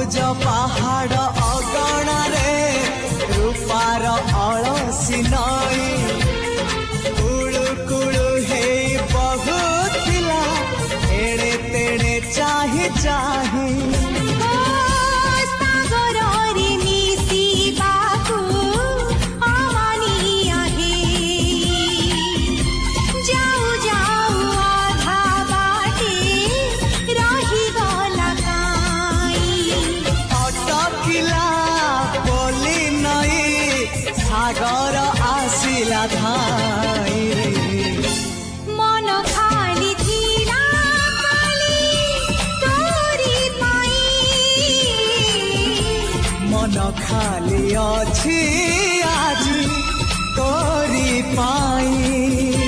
ସବୁଜ ପାହାଡ଼ ଅଗଣାରେ ରୂପାର ଅଳସୀ ନଈ କୁଳୁ କୁଳୁ ହେଇ ବହୁଥିଲା ଏଣେ ତେଣେ ଚାହିଁ ଚାହିଁ सागर आसिला धाई मन खाली थिला खाली तोरी पाई मन खाली अछि आज तोरी पाई।